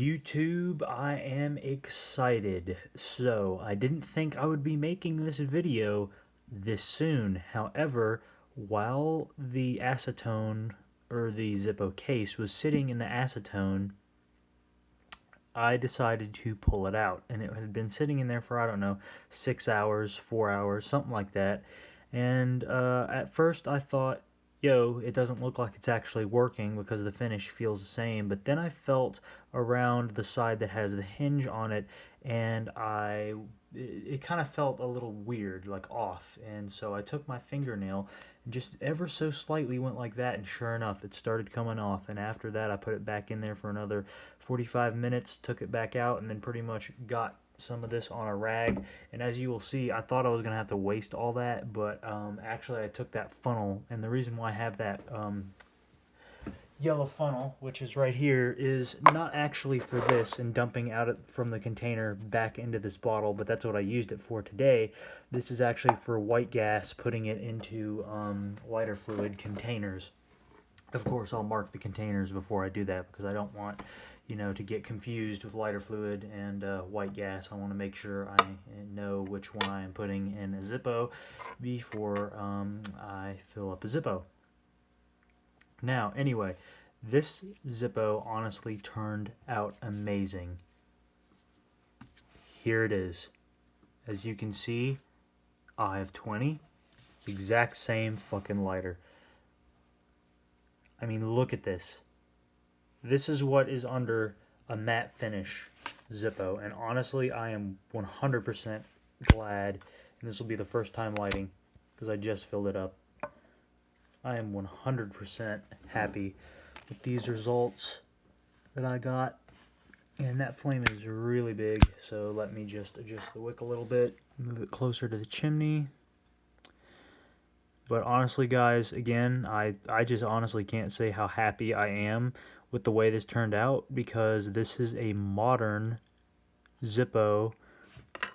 YouTube, I am excited. So, I didn't think I would be making this video this soon. However, while the acetone or the Zippo case was sitting in the acetone, I decided to pull it out. And it had been sitting in there for, I don't know, 6 hours, 4 hours, something like that. And at first I thought, yo, it doesn't look like it's actually working because the finish feels the same. But then I felt around the side that has the hinge on it, and it kind of felt a little weird, like off. And so I took my fingernail and just ever so slightly went like that, and sure enough, it started coming off. And after that, I put it back in there for another 45 minutes, took it back out, and then pretty much got some of this on a rag. And as you will see, I thought I was gonna have to waste all that, but actually I took that funnel, and the reason why I have that yellow funnel, which is right here, is not actually for this and dumping out from the container back into this bottle, but that's what I used it for today. This is actually for white gas, putting it into lighter fluid containers. Of course, I'll mark the containers before I do that because I don't want, to get confused with lighter fluid and white gas. I want to make sure I know which one I am putting in a Zippo before I fill up a Zippo. Now, anyway, this Zippo honestly turned out amazing. Here it is. As you can see, I have 20. Exact same fucking lighter. I mean, look at this. This is what is under a matte finish Zippo. And honestly, I am 100% glad. And this will be the first time lighting because I just filled it up. I am 100% happy with these results that I got. And that flame is really big. So let me just adjust the wick a little bit. Move it closer to the chimney. But honestly, guys, again, I just honestly can't say how happy I am with the way this turned out, because this is a modern Zippo,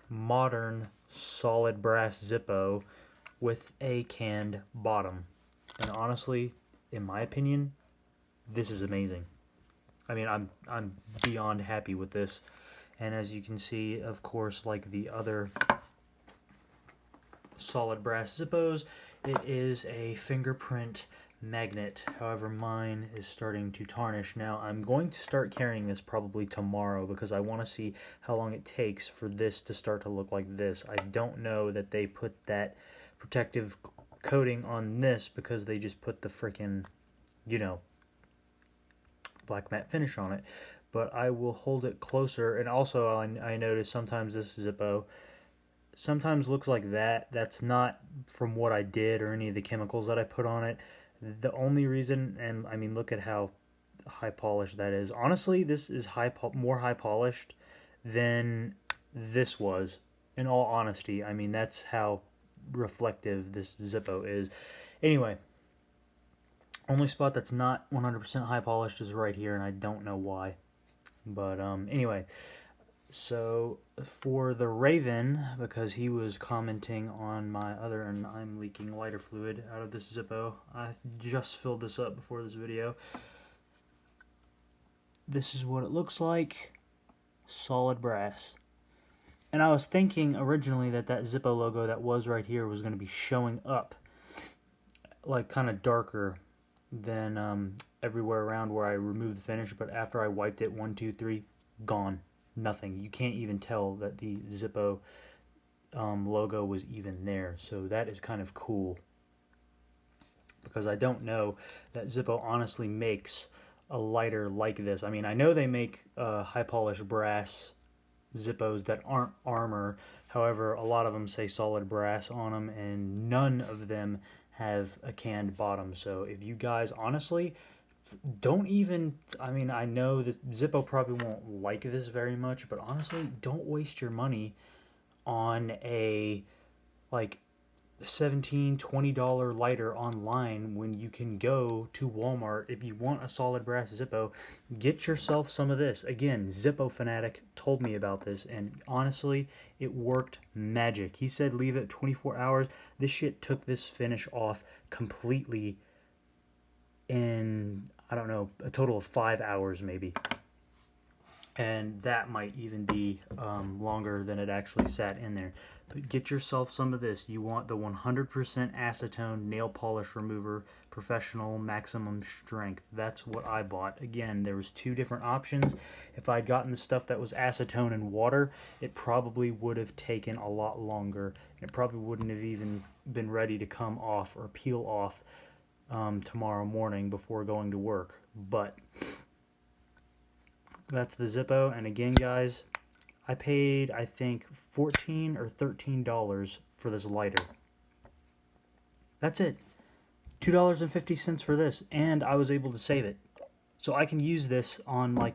modern solid brass Zippo with a canned bottom. And honestly, in my opinion, this is amazing. I mean, I'm beyond happy with this. And as you can see, of course, like the other solid brass Zippos, it is a fingerprint magnet. However, mine is starting to tarnish. Now, I'm going to start carrying this probably tomorrow because I want to see how long it takes for this to start to look like this. I don't know that they put that protective coating on this because they just put the freaking, black matte finish on it. But I will hold it closer. And also, I noticed sometimes this Zippo sometimes looks like that. That's not from what I did or any of the chemicals that I put on it. The only reason, and I mean, look at how high polished that is. Honestly, this is more high polished than this was. In all honesty, I mean, that's how reflective this Zippo is. Anyway, only spot that's not 100% high polished is right here, and I don't know why. But anyway. So for the Raven, because he was commenting on my other, and I'm leaking lighter fluid out of this Zippo. I just filled this up before this video. This is what it looks like. Solid brass. And I was thinking originally that Zippo logo that was right here was going to be showing up like kind of darker than everywhere around where I removed the finish. But after I wiped it, 1, 2, 3, gone. Nothing. You can't even tell that the Zippo logo was even there. So that is kind of cool, because I don't know that Zippo honestly makes a lighter like this. I mean, I know they make high polished brass Zippos that aren't armor. However, a lot of them say solid brass on them, and none of them have a canned bottom. So if you guys honestly don't even, I mean, I know that Zippo probably won't like this very much, but honestly, don't waste your money on a like $17, $20 lighter online when you can go to Walmart. If you want a solid brass Zippo, get yourself some of this. Again, Zippo Fanatic told me about this, and honestly, it worked magic. He said leave it 24 hours. This shit took this finish off completely in, I don't know, a total of 5 hours maybe. and that might even be longer than it actually sat in there. But get yourself some of this. You want the 100% acetone nail polish remover, professional maximum strength. That's what I bought. Again, there was 2 different options. If I'd gotten the stuff that was acetone and water, it probably would have taken a lot longer. It probably wouldn't have even been ready to come off or peel off tomorrow morning before going to work. But that's the Zippo. And again, guys, I paid, I think, $14 or $13 for this lighter. That's it. $2.50 for this, and I was able to save it. So I can use this on like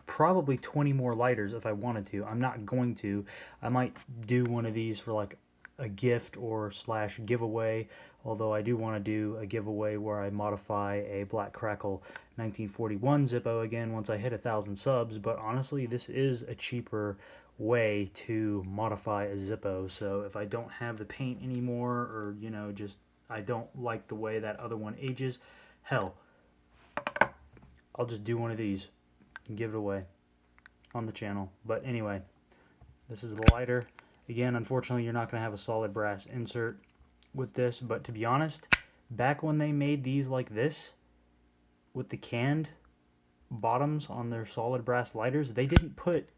probably 20 more lighters if I wanted to. I'm not going to. I might do one of these for like a gift or / giveaway, although I do want to do a giveaway where I modify a Black Crackle 1941 Zippo again once I hit 1,000 subs. But honestly, this is a cheaper way to modify a Zippo. So if I don't have the paint anymore, or just I don't like the way that other one ages, hell, I'll just do one of these and give it away on the channel. But anyway, this is the lighter. Again, unfortunately, you're not going to have a solid brass insert with this, but to be honest, back when they made these like this, with the canned bottoms on their solid brass lighters, they didn't put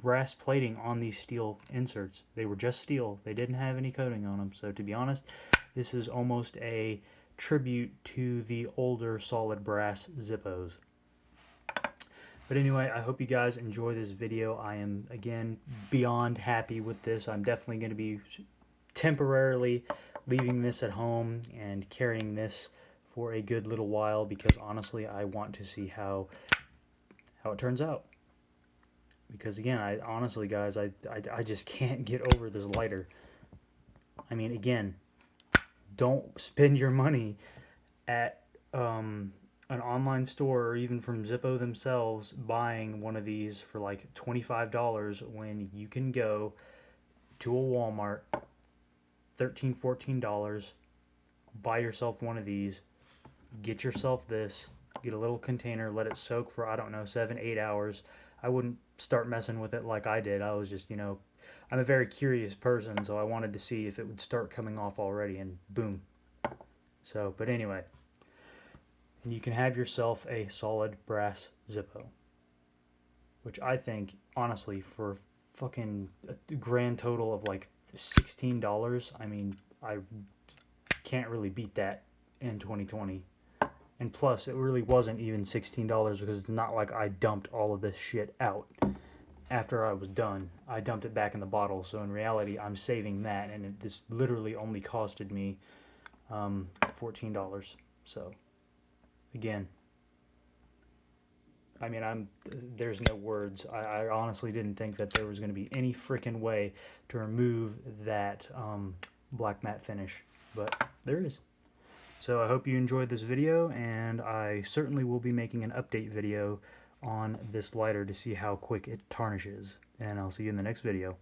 brass plating on these steel inserts. They were just steel. They didn't have any coating on them. So to be honest, this is almost a tribute to the older solid brass Zippos. But anyway, I hope you guys enjoy this video. I am, again, beyond happy with this. I'm definitely going to be temporarily leaving this at home and carrying this for a good little while, because honestly, I want to see how it turns out. Because again, I honestly, guys, I just can't get over this lighter. I mean, again, don't spend your money at an online store or even from Zippo themselves buying one of these for like $25 when you can go to a Walmart, $13, $14, buy yourself one of these, get yourself this, get a little container, let it soak for, I don't know, 7-8 hours. I wouldn't start messing with it like I did. I was just, I'm a very curious person, so I wanted to see if it would start coming off already, and boom. So, but anyway, and you can have yourself a solid brass Zippo, which I think, honestly, for fucking a grand total of like $16, I mean, I can't really beat that in 2020. And plus, it really wasn't even $16 because it's not like I dumped all of this shit out after I was done. I dumped it back in the bottle, so in reality, I'm saving that, and this literally only costed me $14. So, again, I mean, there's no words. I honestly didn't think that there was going to be any freaking way to remove that black matte finish, but there is. So I hope you enjoyed this video, and I certainly will be making an update video on this lighter to see how quick it tarnishes. And I'll see you in the next video.